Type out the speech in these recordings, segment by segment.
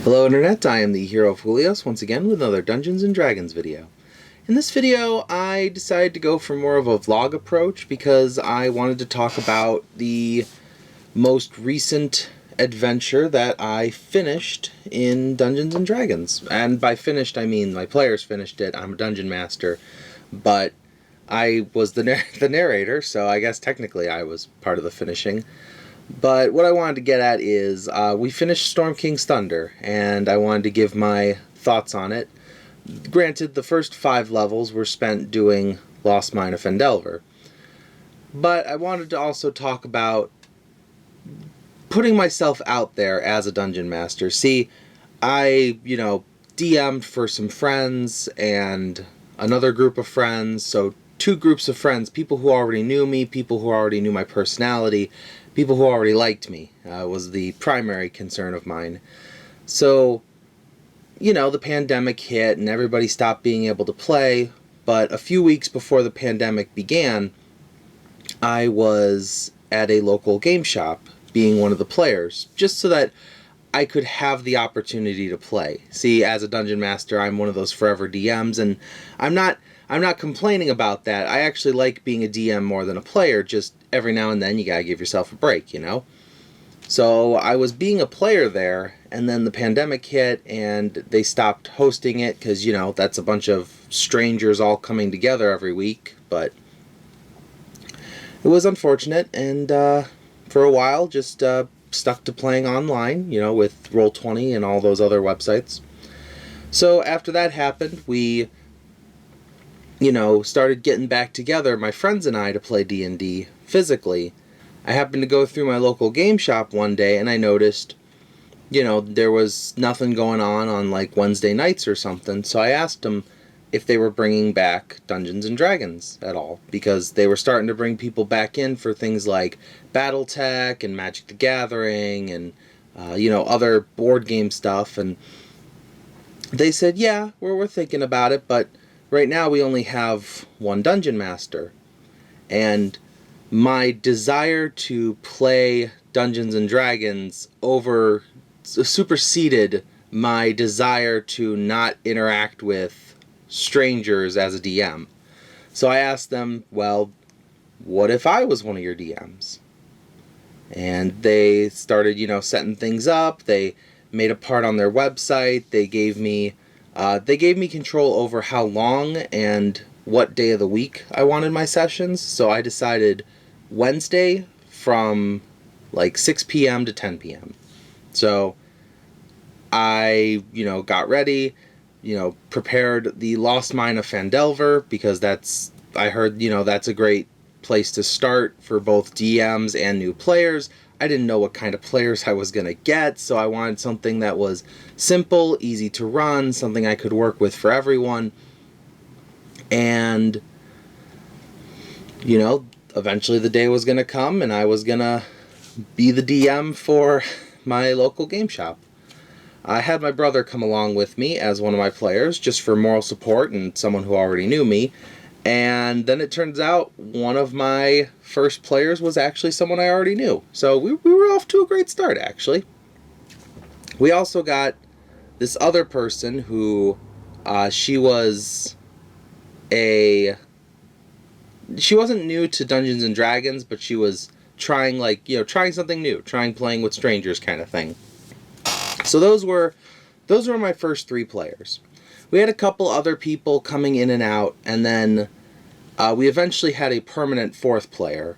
Hello Internet, I am the Hero of Julius, once again with another Dungeons & Dragons video. In this video, I decided to go for more of a vlog approach because I wanted to talk about the most recent adventure that I finished in Dungeons & Dragons. And by finished, I mean my players finished it. I'm a dungeon master, but I was the narrator, so I guess technically I was part of the finishing. But what I wanted to get at is, we finished Storm King's Thunder, and I wanted to give my thoughts on it. Granted, the first 5 levels were spent doing Lost Mine of Phandelver. But I wanted to also talk about putting myself out there as a dungeon master. See, I, DM'd for some friends and another group of friends, so 2 groups of friends, people who already knew me, people who already knew my personality, people who already liked me, was the primary concern of mine. So, the pandemic hit and everybody stopped being able to play, but a few weeks before the pandemic began, I was at a local game shop being one of the players, just so that I could have the opportunity to play. See, as a dungeon master, I'm one of those forever DMs, and I'm not complaining about that. I actually like being a DM more than a player. Just every now and then you gotta give yourself a break, So I was being a player there, and then the pandemic hit and they stopped hosting it because, that's a bunch of strangers all coming together every week. But it was unfortunate, and for a while just stuck to playing online, with Roll20 and all those other websites. So after that happened, we started getting back together, my friends and I, to play D&D physically. I happened to go through my local game shop one day and I noticed, there was nothing going on like Wednesday nights or something, so I asked them if they were bringing back Dungeons & Dragons at all, because they were starting to bring people back in for things like Battletech and Magic the Gathering and, other board game stuff, and they said, yeah, we're thinking about it, but right now we only have one dungeon master, and my desire to play Dungeons & Dragons superseded my desire to not interact with strangers as a DM. So I asked them, well, what if I was one of your DMs? And they started, setting things up. They made a part on their website. They gave me control over how long and what day of the week I wanted my sessions. So I decided Wednesday from like 6 p.m. to 10 p.m. So I, got ready, prepared the Lost Mine of Phandelver, because I heard, that's a great place to start for both DMs and new players. I didn't know what kind of players I was going to get, so I wanted something that was simple, easy to run, something I could work with for everyone. And, eventually the day was going to come and I was going to be the DM for my local game shop. I had my brother come along with me as one of my players, just for moral support and someone who already knew me. And then it turns out one of my first players was actually someone I already knew. So we were off to a great start, actually. We also got this other person who, she wasn't new to Dungeons & Dragons, but she was trying something new, playing with strangers kind of thing. So those were my first 3 players. We had a couple other people coming in and out, and then we eventually had a permanent 4th player.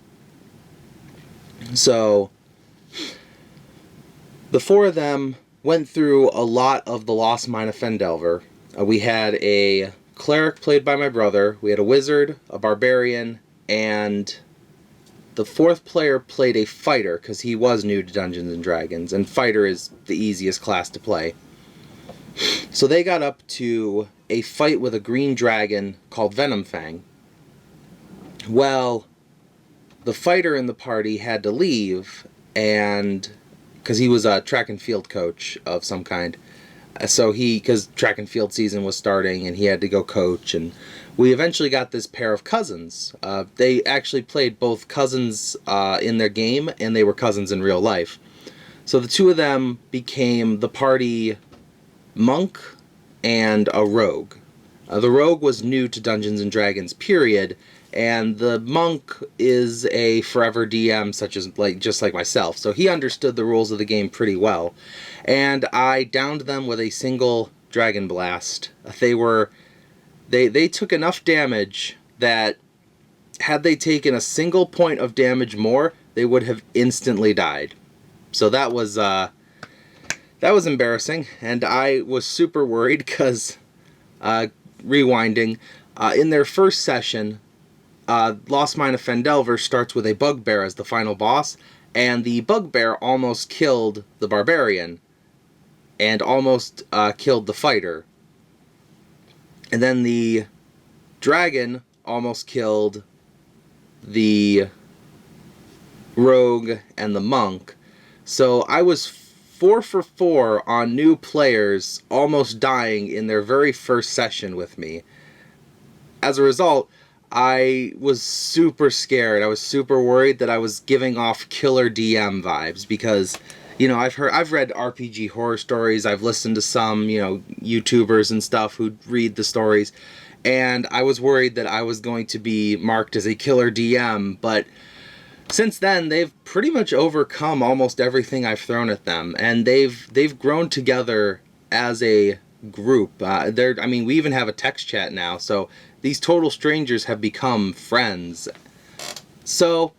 So the 4 of them went through a lot of the Lost Mine of Phandelver. We had a cleric played by my brother, we had a wizard, a barbarian, and the 4th player played a fighter, because he was new to Dungeons & Dragons, and fighter is the easiest class to play. So they got up to a fight with a green dragon called Venomfang. Well, the fighter in the party had to leave, and because he was a track and field coach of some kind, so because track and field season was starting and he had to go coach, and we eventually got this pair of cousins. They actually played both cousins in their game, and they were cousins in real life. So the 2 of them became the party monk and a rogue. The rogue was new to Dungeons & Dragons, period, and the monk is a forever DM, such as just like myself, so he understood the rules of the game pretty well. And I downed them with a single Dragon Blast. They took enough damage that had they taken a single point of damage more, they would have instantly died. So that was embarrassing, and I was super worried because, rewinding, in their first session, Lost Mine of Fendelver starts with a bugbear as the final boss, and the bugbear almost killed the barbarian, and almost killed the fighter. And then the dragon almost killed the rogue and the monk. So I was 4 for 4 on new players almost dying in their very first session with me. As a result, I was super scared. I was super worried that I was giving off killer DM vibes because, you know, I've read RPG horror stories. I've listened to some, you know, YouTubers and stuff who read the stories, and I was worried that I was going to be marked as a killer DM, but since then, they've pretty much overcome almost everything I've thrown at them, and they've grown together as a group. We even have a text chat now, so these total strangers have become friends. So,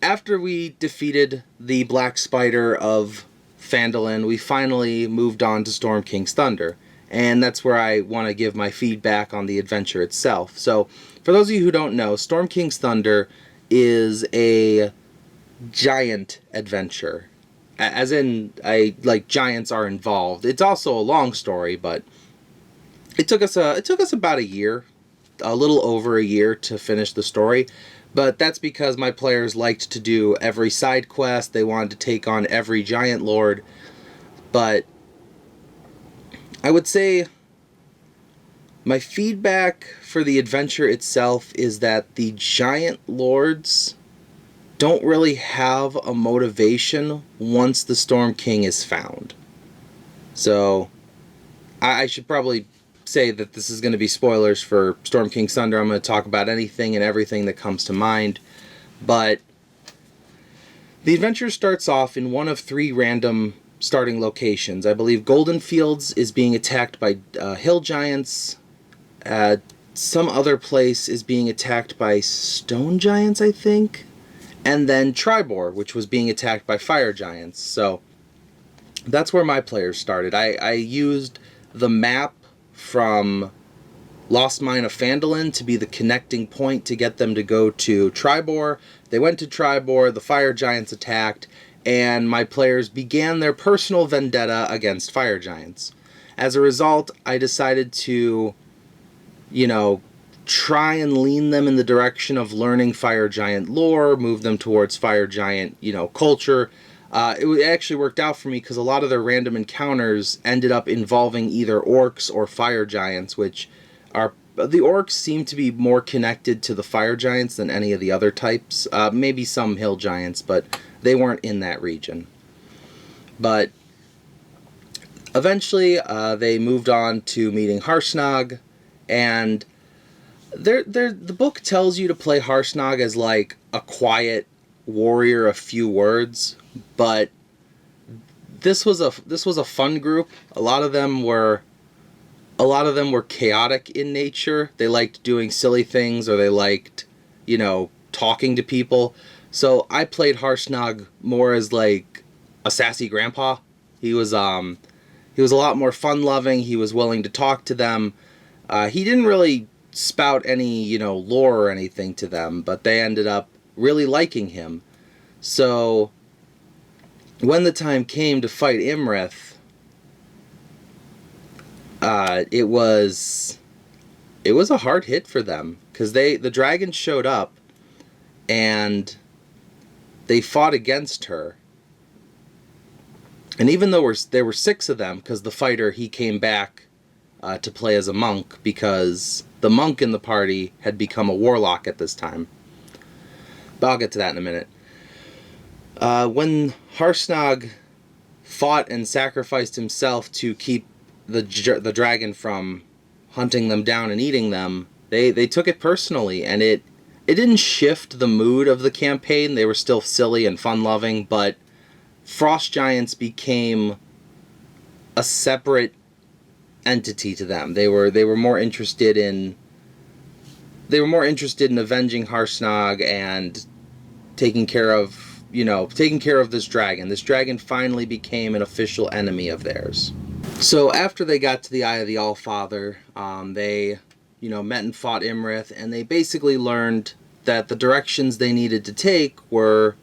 after we defeated the Black Spider of Phandalin, we finally moved on to Storm King's Thunder, and that's where I want to give my feedback on the adventure itself. So, for those of you who don't know, Storm King's Thunder is a giant adventure, as in giants are involved. It's also a long story, but it took us about a year, a little over a year, to finish the story. But that's because my players liked to do every side quest. They wanted to take on every giant lord. But I would say my feedback for the adventure itself is that the giant lords don't really have a motivation once the Storm King is found. So I should probably say that this is going to be spoilers for Storm King's Thunder. I'm going to talk about anything and everything that comes to mind. But the adventure starts off in one of 3 random starting locations. I believe Golden Fields is being attacked by hill giants. Some other place is being attacked by stone giants, I think. And then Tribor, which was being attacked by fire giants. So that's where my players started. I used the map from Lost Mine of Phandalin to be the connecting point to get them to go to Tribor. They went to Tribor, the fire giants attacked, and my players began their personal vendetta against fire giants. As a result, I decided to, try and lean them in the direction of learning fire giant lore, move them towards fire giant, culture. It actually worked out for me because a lot of their random encounters ended up involving either orcs or fire giants, which are... The orcs seem to be more connected to the fire giants than any of the other types. Maybe some hill giants, but they weren't in that region. But eventually, they moved on to meeting Harsnag, and the book tells you to play Harsnag as like a quiet warrior of few words, but this was a fun group. A lot of them were chaotic in nature. They liked doing silly things, or they liked, talking to people. So I played Harsnag more as like a sassy grandpa. He was a lot more fun-loving. He was willing to talk to them. He didn't really spout any, lore or anything to them, but they ended up really liking him. So when the time came to fight Imrith, it was a hard hit for them, because the dragon showed up and they fought against her. And even though there were 6 of them, because the fighter, he came back to play as a monk, because the monk in the party had become a warlock at this time. But I'll get to that in a minute. When Harsnag fought and sacrificed himself to keep the dragon from hunting them down and eating them, they took it personally, and it didn't shift the mood of the campaign. They were still silly and fun-loving, but frost giants became a separate entity to them. They were more interested in avenging Harsnag and taking care of this dragon. This dragon finally became an official enemy of theirs. So after they got to the Eye of the Allfather, they met and fought Imrith, and they basically learned that the directions they needed to take were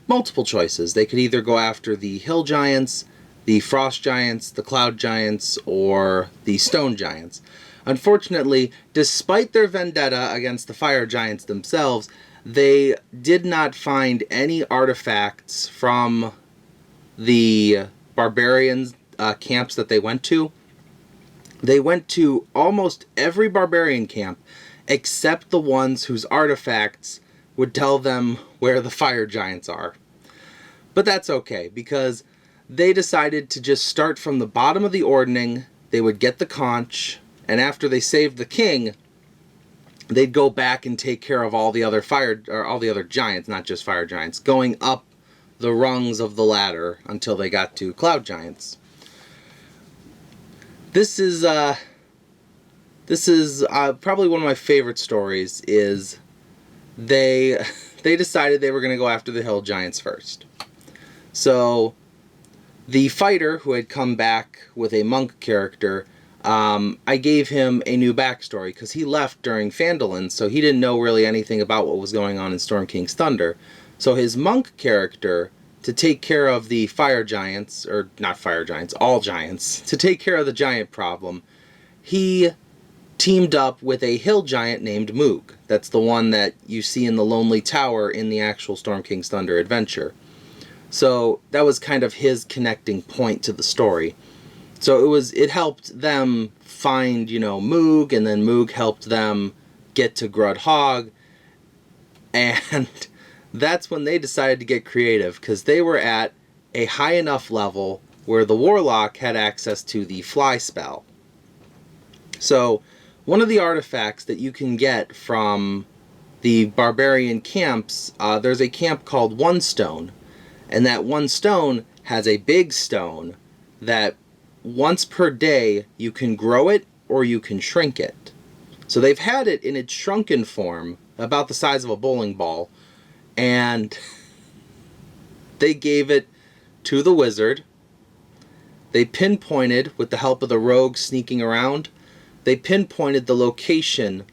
multiple choices. They could either go after the hill giants, the frost giants, the cloud giants, or the stone giants. Unfortunately, despite their vendetta against the fire giants themselves, they did not find any artifacts from the barbarians' camps that they went to. They went to almost every barbarian camp except the ones whose artifacts would tell them where the fire giants are. But that's okay, because they decided to just start from the bottom of the Ordning. They would get the conch, and after they saved the king, they'd go back and take care of all the other giants, not just fire giants, going up the rungs of the ladder until they got to cloud giants. This is probably one of my favorite stories. Is they decided they were going to go after the hill giants first. So the fighter who had come back with a monk character, I gave him a new backstory because he left during Phandalin, so he didn't know really anything about what was going on in Storm King's Thunder. So his monk character, to take care of the fire giants, or not fire giants, all giants, to take care of the giant problem, he teamed up with a hill giant named Moog. That's the one that you see in the Lonely Tower in the actual Storm King's Thunder adventure. So that was kind of his connecting point to the story. So it helped them find, Moog, and then Moog helped them get to Grudhog, and that's when they decided to get creative, because they were at a high enough level where the Warlock had access to the fly spell. So one of the artifacts that you can get from the barbarian camps, there's a camp called One Stone, and that One Stone has a big stone that once per day you can grow it or you can shrink it. So they've had it in its shrunken form, about the size of a bowling ball, and they gave it to the wizard. They pinpointed, with the help of the rogue sneaking around, they pinpointed the location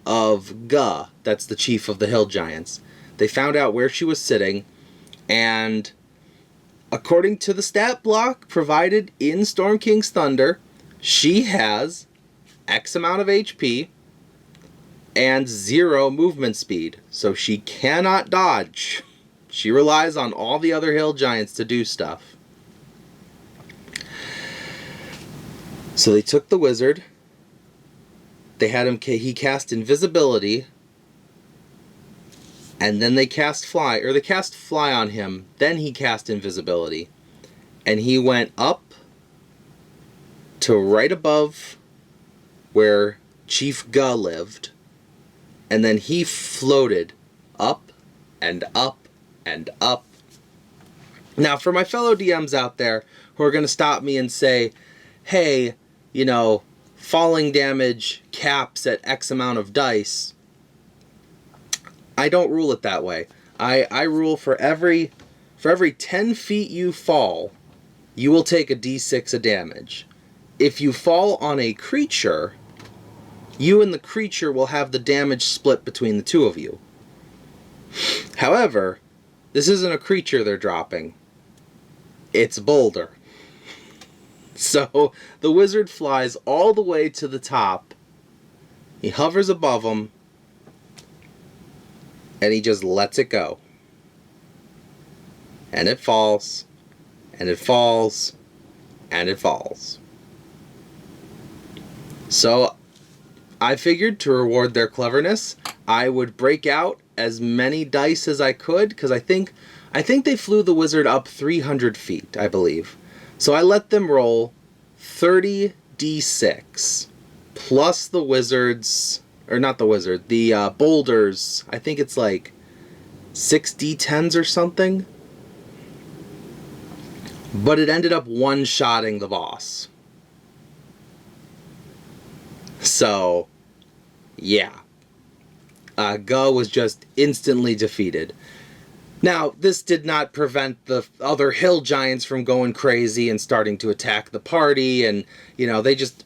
of Guh, that's the chief of the hill giants. They found out where she was sitting, and according to the stat block provided in Storm King's Thunder, she has X amount of HP and 0 movement speed, so she cannot dodge. She relies on all the other hill giants to do stuff. So they took the wizard, he cast invisibility, and then they cast fly on him, then he cast invisibility, and he went up to right above where Chief Guh lived, and then he floated up and up and up. Now, for my fellow DMs out there who are going to stop me and say, hey, falling damage caps at X amount of dice, I don't rule it that way. I rule for every 10 feet you fall, you will take a d6 of damage. If you fall on a creature, you and the creature will have the damage split between the two of you. However, this isn't a creature they're dropping. It's a boulder. So the wizard flies all the way to the top. He hovers above them, and he just lets it go. And it falls, and it falls, and it falls. So I figured, to reward their cleverness, I would break out as many dice as I could, because I think they flew the wizard up 300 feet, I believe. So I let them roll 30d6 plus the wizards, or not the wizard, the boulders. I think it's like 6d10s or something. But it ended up one-shotting the boss. So, yeah. Guh was just instantly defeated. Now, this did not prevent the other hill giants from going crazy and starting to attack the party, and, you know, they just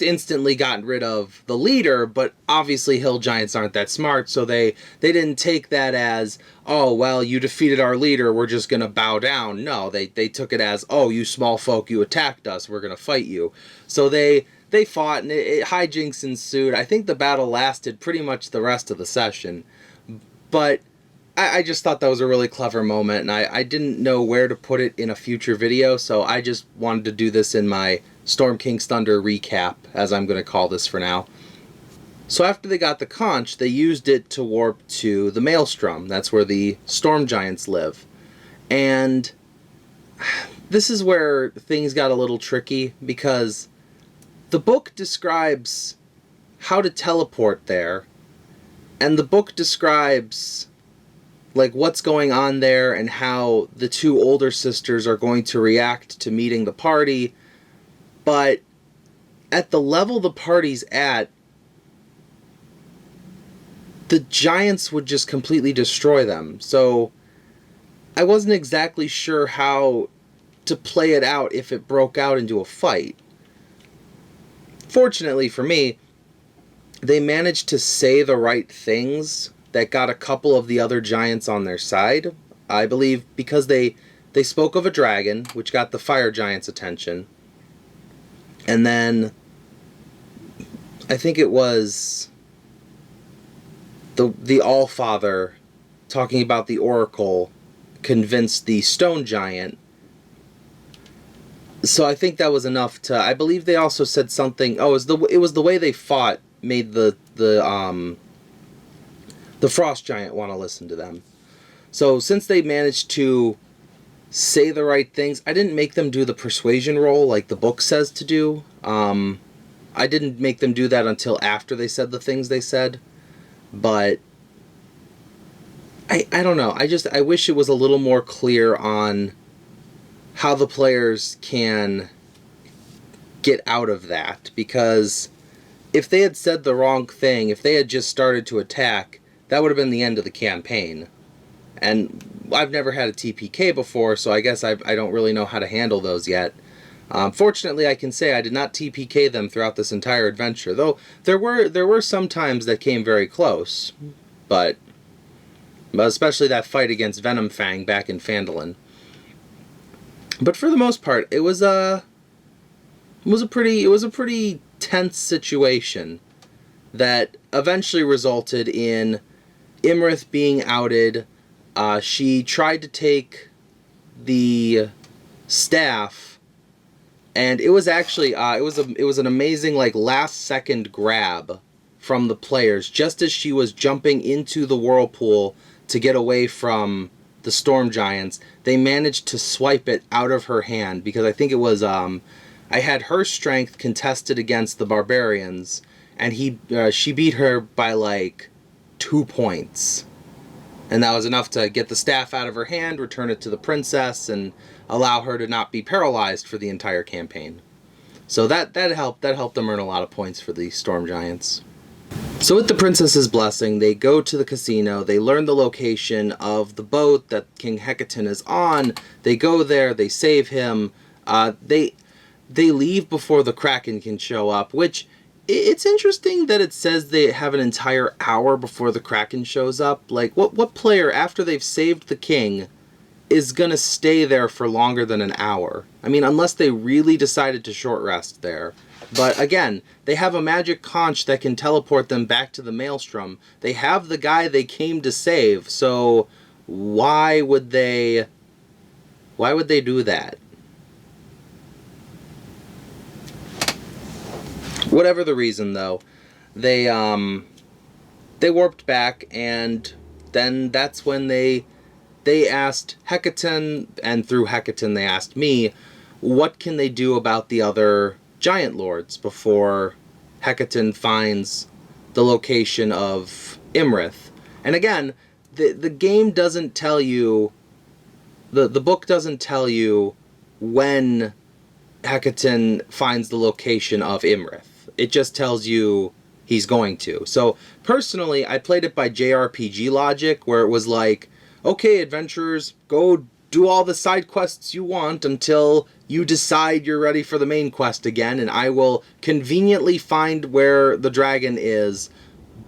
instantly got rid of the leader, but obviously hill giants aren't that smart, so they didn't take that as, oh, well, you defeated our leader, we're just gonna bow down. No, they took it as, oh, you small folk, you attacked us, we're gonna fight you. So they fought, and hijinks ensued. I think the battle lasted pretty much the rest of the session, but I just thought that was a really clever moment, and I didn't know where to put it in a future video, so I just wanted to do this in my Storm King's Thunder recap, as I'm going to call this for now. So after they got the conch, they used it to warp to the Maelstrom. That's where the storm giants live. And this is where things got a little tricky, because the book describes how to teleport there, and the book describes like what's going on there and how the two older sisters are going to react to meeting the party. But at the level the party's at, the giants would just completely destroy them. So I wasn't exactly sure how to play it out if it broke out into a fight. Fortunately for me, they managed to say the right things that got a couple of the other giants on their side. I believe because they spoke of a dragon, which got the fire giants' attention. And then I think it was the Allfather talking about the oracle convinced the stone giant. So I think that was enough to... I believe they also said something... Oh, it was the way they fought made the frost giant want to listen to them. So since they managed to say the right things, I didn't make them do the persuasion roll like the book says to do. I didn't make them do that until after they said the things they said. But I don't know. I wish it was a little more clear on how the players can get out of that. Because if they had said the wrong thing, if they had just started to attack, that would have been the end of the campaign. And I've never had a TPK before, so I guess I don't really know how to handle those yet. Fortunately, I can say I did not TPK them throughout this entire adventure, though there were some times that came very close, but especially that fight against Venom Fang back in Phandalin. But for the most part, it was a pretty tense situation that eventually resulted in Imrith being outed. She tried to take the staff, and it was actually it was an amazing like last second grab from the players just as she was jumping into the whirlpool to get away from the storm giants. They managed to swipe it out of her hand, because I think it was I had her strength contested against the barbarians, and she beat her by like 2 points. And that was enough to get the staff out of her hand, return it to the princess, and allow her to not be paralyzed for the entire campaign. So that helped them earn a lot of points for the storm giants. So with the princess's blessing, they go to the casino, they learn the location of the boat that King Hecaton is on, they go there, they save him, they leave before the Kraken can show up, which... It's interesting that it says they have an entire hour before the Kraken shows up. Like, what player, after they've saved the king, is gonna stay there for longer than an hour? I mean, unless they really decided to short rest there. But again, they have a magic conch that can teleport them back to the Maelstrom. They have the guy they came to save, so why would they do that? Whatever the reason, though, they warped back, and then that's when they asked Hecaton, and through Hecaton they asked me, what can they do about the other giant lords before Hecatan finds the location of Imrith. And again, the game doesn't tell you, the book doesn't tell you when Hecatan finds the location of Imrith. It just tells you he's going to. So personally, I played it by JRPG logic, where it was like, okay, adventurers, go do all the side quests you want until you decide you're ready for the main quest again, and I will conveniently find where the dragon is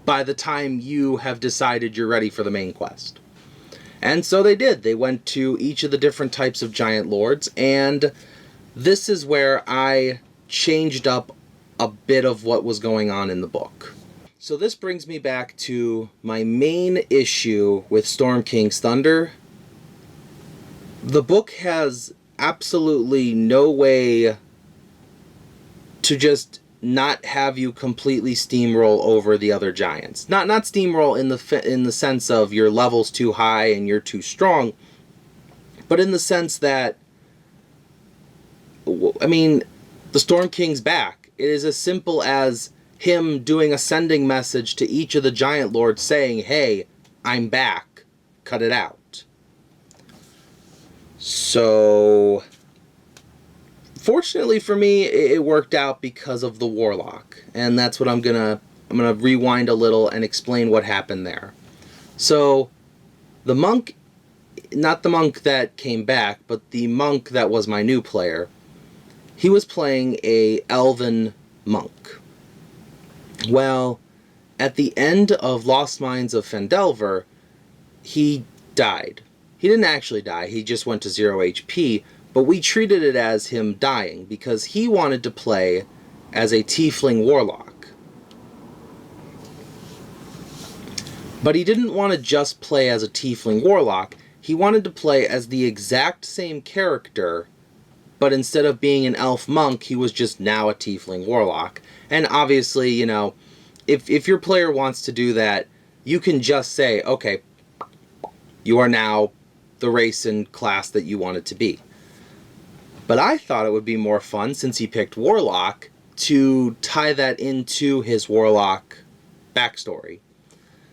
by the time you have decided you're ready for the main quest. And so they did. They went to each of the different types of giant lords, and this is where I changed up a bit of what was going on in the book. So this brings me back to my main issue with Storm King's Thunder. The book has absolutely no way to just not have you completely steamroll over the other giants. Not steamroll in the sense of your level's too high and you're too strong, but in the sense that, I mean, the Storm King's back. It is as simple as him doing a sending message to each of the giant lords saying, hey, I'm back, cut it out. So fortunately for me, it worked out because of the Warlock, and that's what I'm gonna rewind a little and explain what happened there. So the monk, not the monk that came back, but the monk that was my new player, he was playing a elven monk. Well, at the end of Lost Mines of Phandelver, he died. He didn't actually die, he just went to 0 HP, but we treated it as him dying because he wanted to play as a Tiefling Warlock. But he didn't want to just play as a Tiefling Warlock, he wanted to play as the exact same character, but instead of being an elf monk, he was just now a Tiefling Warlock. And obviously, you know, if your player wants to do that, you can just say, okay, you are now the race and class that you wanted to be. But I thought it would be more fun, since he picked Warlock, to tie that into his Warlock backstory.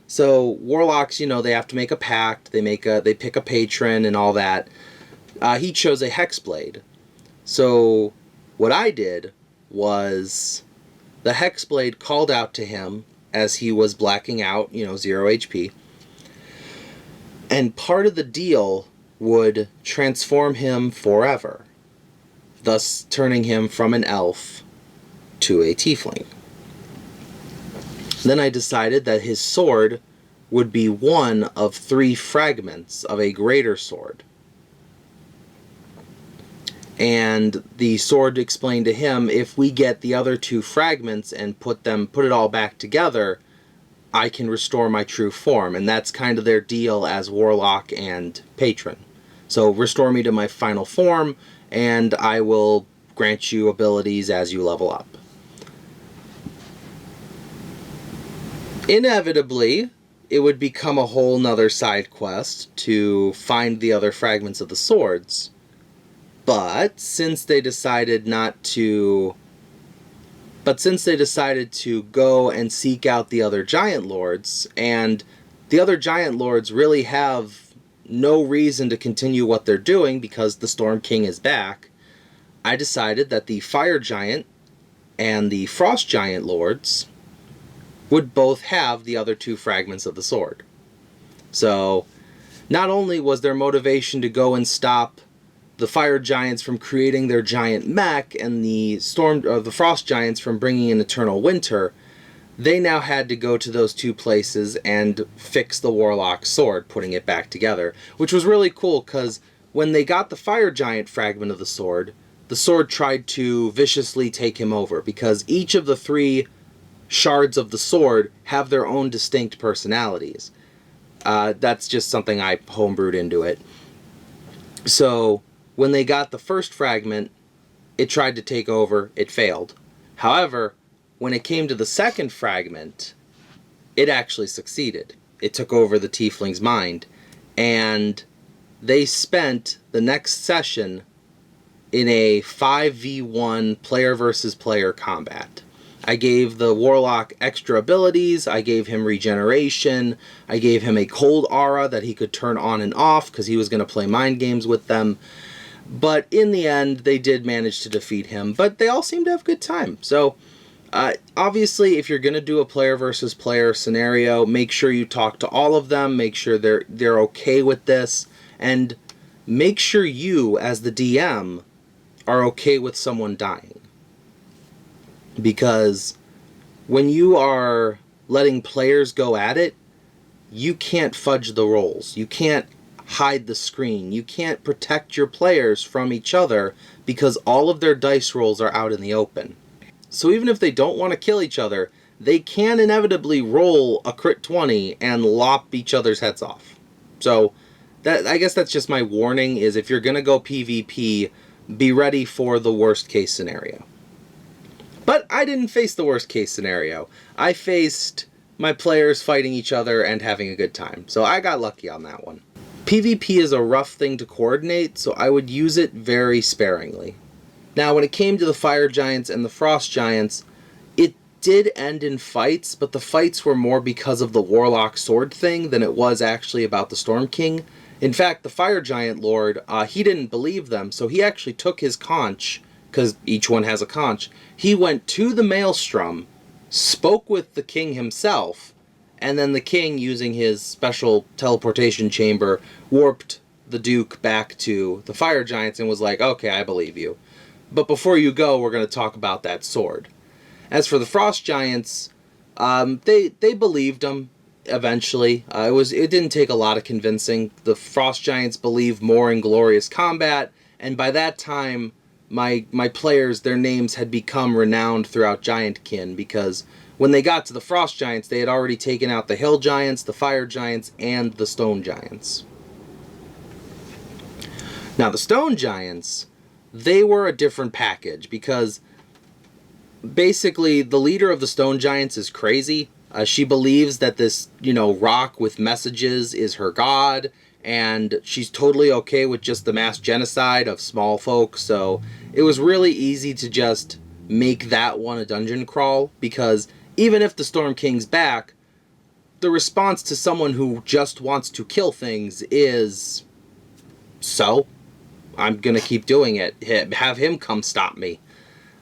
So Warlocks, you know, they have to make a pact, they pick a patron and all that. He chose a Hexblade. So what I did was, the Hexblade called out to him as he was blacking out, you know, 0 HP. And part of the deal would transform him forever, thus turning him from an elf to a tiefling. Then I decided that his sword would be one of 3 fragments of a greater sword. And the sword explained to him, if we get the other 2 fragments and put it all back together, I can restore my true form. And that's kind of their deal as Warlock and Patron. So restore me to my final form, and I will grant you abilities as you level up. Inevitably, it would become a whole nother side quest to find the other fragments of the swords. But since they decided to go and seek out the other giant lords, and the other giant lords really have no reason to continue what they're doing because the Storm King is back, I decided that the Fire Giant and the Frost Giant lords would both have the other 2 fragments of the sword. So not only was their motivation to go and stop the Fire Giants from creating their giant mech and the Frost Giants from bringing in eternal winter, they now had to go to those 2 places and fix the Warlock's sword, putting it back together, which was really cool because when they got the Fire Giant fragment of the sword tried to viciously take him over because each of the 3 shards of the sword have their own distinct personalities. That's just something I homebrewed into it. So when they got the first fragment, it tried to take over, it failed. However, when it came to the second fragment, it actually succeeded. It took over the Tiefling's mind, and they spent the next session in a 5v1 player versus player combat. I gave the Warlock extra abilities, I gave him regeneration, I gave him a cold aura that he could turn on and off because he was going to play mind games with them. But in the end, they did manage to defeat him, but they all seemed to have a good time. So, obviously, if you're going to do a player versus player scenario, make sure you talk to all of them, make sure they're okay with this, and make sure you, as the DM, are okay with someone dying. Because when you are letting players go at it, you can't fudge the rolls. You can't hide the screen. You can't protect your players from each other because all of their dice rolls are out in the open. So even if they don't want to kill each other, they can inevitably roll a crit 20 and lop each other's heads off. So I guess that's just my warning, is if you're going to go PvP, be ready for the worst case scenario. But I didn't face the worst case scenario. I faced my players fighting each other and having a good time. So I got lucky on that one. PvP is a rough thing to coordinate, so I would use it very sparingly. Now, when it came to the Fire Giants and the Frost Giants, it did end in fights, but the fights were more because of the Warlock sword thing than it was actually about the Storm King. In fact, the Fire Giant Lord, he didn't believe them, so he actually took his conch, because each one has a conch. He went to the Maelstrom, spoke with the king himself, and then the king, using his special teleportation chamber, warped the Duke back to the Fire Giants and was like, okay, I believe you. But before you go, we're going to talk about that sword. As for the Frost Giants, they believed him eventually. It didn't take a lot of convincing. The Frost Giants believe more in glorious combat, and by that time, my players, their names had become renowned throughout Giantkin, because when they got to the Frost Giants, they had already taken out the Hill Giants, the Fire Giants, and the Stone Giants. Now, the Stone Giants, they were a different package, because basically the leader of the Stone Giants is crazy. She believes that this, rock with messages is her god, and she's totally okay with just the mass genocide of small folk, so it was really easy to just make that one a dungeon crawl, because even if the Storm King's back, the response to someone who just wants to kill things is, so, I'm gonna keep doing it. Have him come stop me.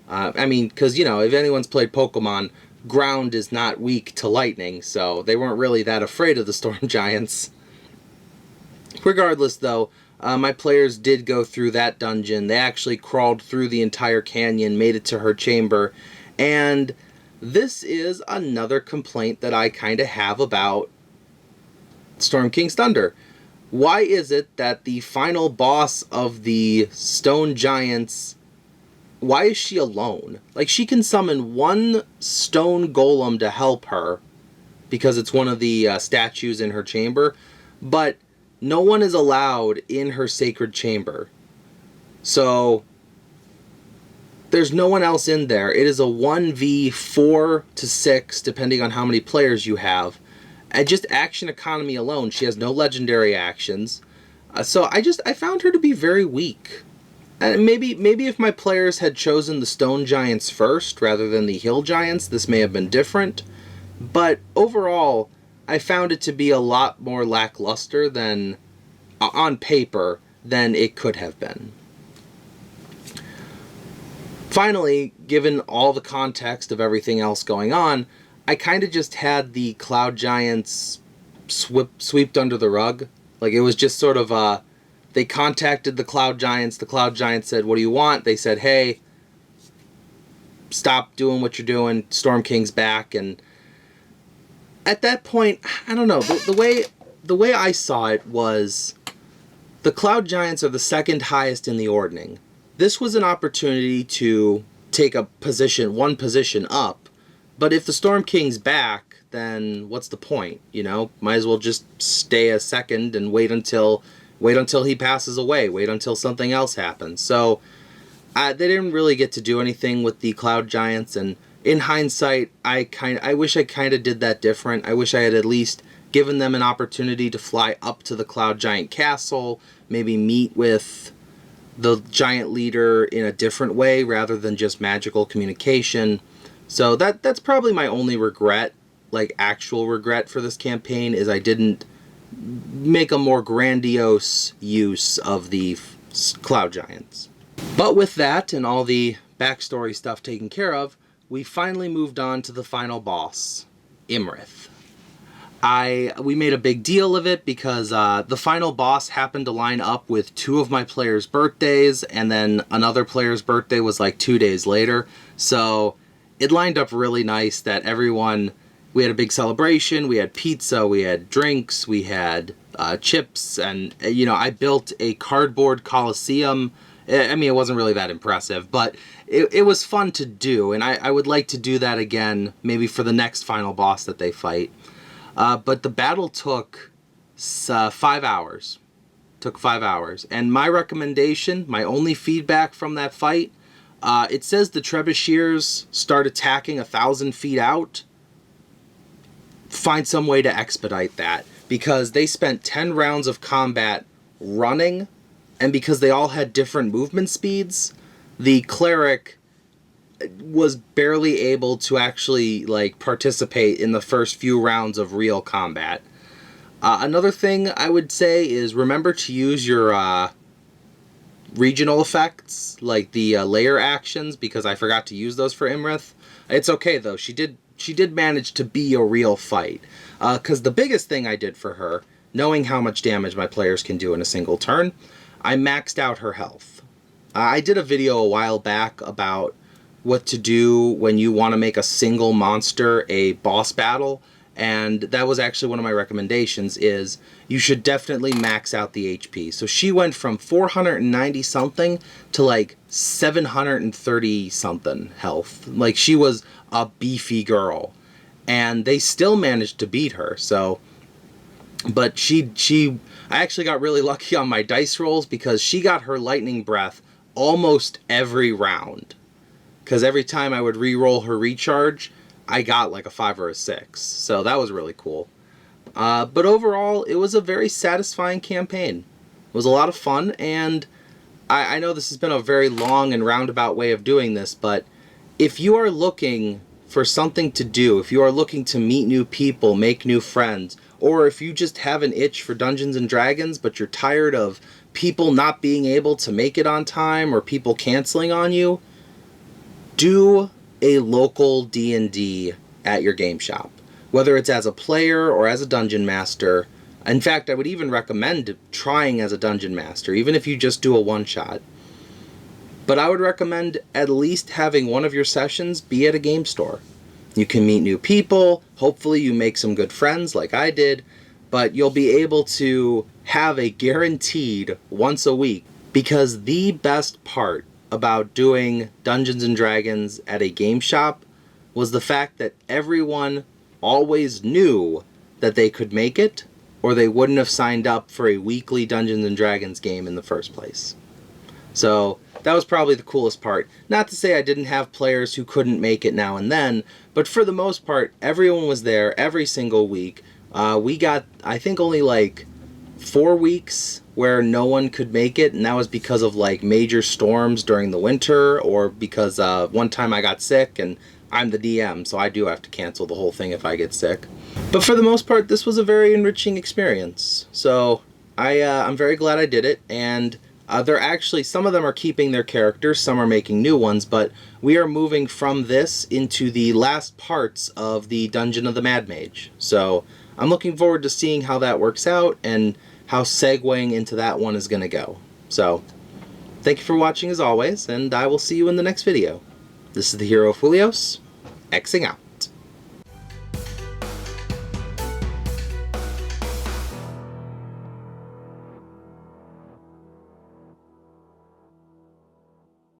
Because, if anyone's played Pokemon, ground is not weak to lightning, so they weren't really that afraid of the Storm Giants. Regardless, though, my players did go through that dungeon. They actually crawled through the entire canyon, made it to her chamber, and this is another complaint that I kind of have about Storm King's Thunder. Why is it that the final boss of the Stone Giants, why is she alone? Like, she can summon one stone golem to help her, because it's one of the statues in her chamber, but no one is allowed in her sacred chamber. So there's no one else in there. It is a 1v4 to 6, depending on how many players you have. And just action economy alone, she has no legendary actions. So I found her to be very weak. And maybe if my players had chosen the Stone Giants first rather than the Hill Giants, this may have been different. But overall, I found it to be a lot more lackluster than, on paper, than it could have been. Finally, given all the context of everything else going on, I kind of just had the Cloud Giants swept under the rug. Like, it was just sort of, they contacted the Cloud Giants said, what do you want? They said, hey, stop doing what you're doing, Storm King's back, and at that point, I don't know, the way I saw it was, the Cloud Giants are the second highest in the ordning. This was an opportunity to take one position up, but if the Storm King's back, then what's the point, Might as well just stay a second and wait until he passes away, wait until something else happens. So, they didn't really get to do anything with the Cloud Giants, and in hindsight, I wish I kind of did that different. I wish I had at least given them an opportunity to fly up to the Cloud Giant Castle, maybe meet with the giant leader in a different way rather than just magical communication. So that's probably my only regret, like actual regret for this campaign, is I didn't make a more grandiose use of the cloud giants. But with that and all the backstory stuff taken care of, we finally moved on to the final boss, Imrith. We made a big deal of it because the final boss happened to line up with two of my players' birthdays, and then another player's birthday was like 2 days later. So it lined up really nice that we had a big celebration, we had pizza, we had drinks, we had chips, and I built a cardboard coliseum. I mean, it wasn't really that impressive, but it was fun to do, and I would like to do that again, maybe for the next final boss that they fight. But the battle took 5 hours. Took 5 hours. And my recommendation, my only feedback from that fight, it says the trebuchets start attacking 1,000 feet out. Find some way to expedite that, because they spent 10 rounds of combat running, and because they all had different movement speeds, the cleric was barely able to actually participate in the first few rounds of real combat. Another thing I would say is remember to use your regional effects, like the layer actions, because I forgot to use those for Imrith. It's okay though, she did manage to be a real fight. Because the biggest thing I did for her, knowing how much damage my players can do in a single turn, I maxed out her health. I did a video a while back about what to do when you want to make a single monster a boss battle, and that was actually one of my recommendations, is you should definitely max out the HP. So she went from 490 something to 730 something health. She was a beefy girl, and they still managed to beat her. So, but I actually got really lucky on my dice rolls, because she got her lightning breath almost every round. Because every time I would re-roll her recharge, I got a 5 or a 6. So that was really cool. But overall, it was a very satisfying campaign. It was a lot of fun, and I know this has been a very long and roundabout way of doing this, but if you are looking for something to do, if you are looking to meet new people, make new friends, or if you just have an itch for Dungeons & Dragons, but you're tired of people not being able to make it on time or people canceling on you, do a local D&D at your game shop, whether it's as a player or as a dungeon master. In fact, I would even recommend trying as a dungeon master, even if you just do a one-shot. But I would recommend at least having one of your sessions be at a game store. You can meet new people, hopefully you make some good friends like I did, but you'll be able to have a guaranteed once a week, because the best part about doing Dungeons & Dragons at a game shop was the fact that everyone always knew that they could make it, or they wouldn't have signed up for a weekly Dungeons & Dragons game in the first place. So that was probably the coolest part. Not to say I didn't have players who couldn't make it now and then, but for the most part, everyone was there every single week. We got, I think, only 4 weeks where no one could make it, and that was because of major storms during the winter, or because one time I got sick, and I'm the DM, so I do have to cancel the whole thing if I get sick. But for the most part, this was a very enriching experience. So I'm very glad I did it, and they're actually, some of them are keeping their characters, some are making new ones, but we are moving from this into the last parts of the Dungeon of the Mad Mage. So I'm looking forward to seeing how that works out, and how segueing into that one is going to go. So, thank you for watching as always, and I will see you in the next video. This is the Hero Fulios, Xing out.